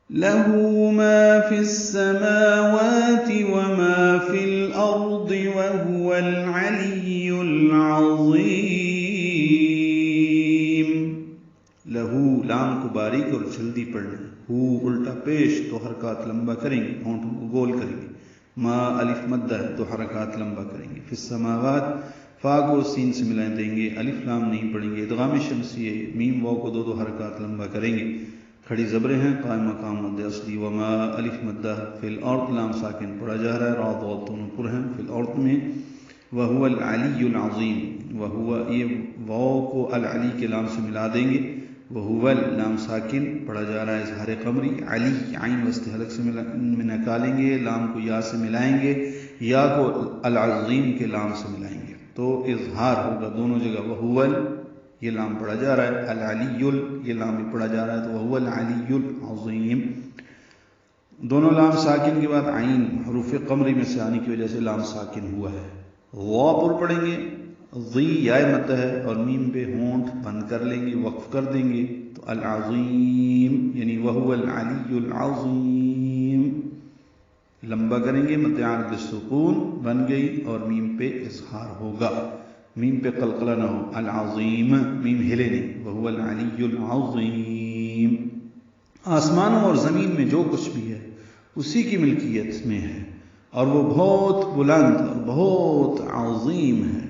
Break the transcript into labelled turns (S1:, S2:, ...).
S1: له ما في السماوات وما في الأرض وهو العلي العظيم. لہو لام کو باریک اور جلدی پڑھنا. ہو الٹا پیش تو حرکات لمبا کریں گے، ہونٹوں کو گول کریں گے. ما الف مدہ تو حرکات لمبا کریں گے. فی السماوات فا کو سین سے ملا دیں گے، الف لام نہیں پڑھیں گے. ادغام شمسیہ میم واو کو دو حرکات لمبا کریں گے. کھڑی زبریں ہیں، قائم مقام مد اصلی. وما الف مدہ فی الارض لام ساکن پڑھا جا رہا ہے، را ضاد دونوں پر ہیں فی الارض میں. وہو العلی العظیم، وہو یہ واو کو العلی کے لام سے ملا دیں گے. وہو لام ساکن پڑھا جا رہا ہے اظہار قمری. علی عین وسط حلق سے نکالیں گے، لام کو یا سے ملائیں گے، یا کو العظیم کے لام سے ملائیں گے تو اظہار ہوگا دونوں جگہ. وہو یہ لام پڑھا جا رہا ہے، العلی یہ لام بھی پڑھا جا رہا ہے تو وہو العلی العظیم. دونوں لام ساکن کے بعد عین حروف قمری میں سے آنے کی وجہ سے لام ساکن ہوا ہے. غا پر پڑھیں گے، ضی یائے مت ہے اور میم پہ ہونٹ بند کر لیں گے، وقف کر دیں گے تو العظیم یعنی وہو العلی العظیم لمبا کریں گے. مد عارض بالسکون بن گئی اور میم پہ اظہار ہوگا، میم پہ قلقلہ نہ ہو. العظیم میم ہلے نہیں. وہو العلی العظیم. آسمانوں اور زمین میں جو کچھ بھی ہے اسی کی ملکیت میں ہے اور وہ بہت بلند اور بہت عظیم ہے.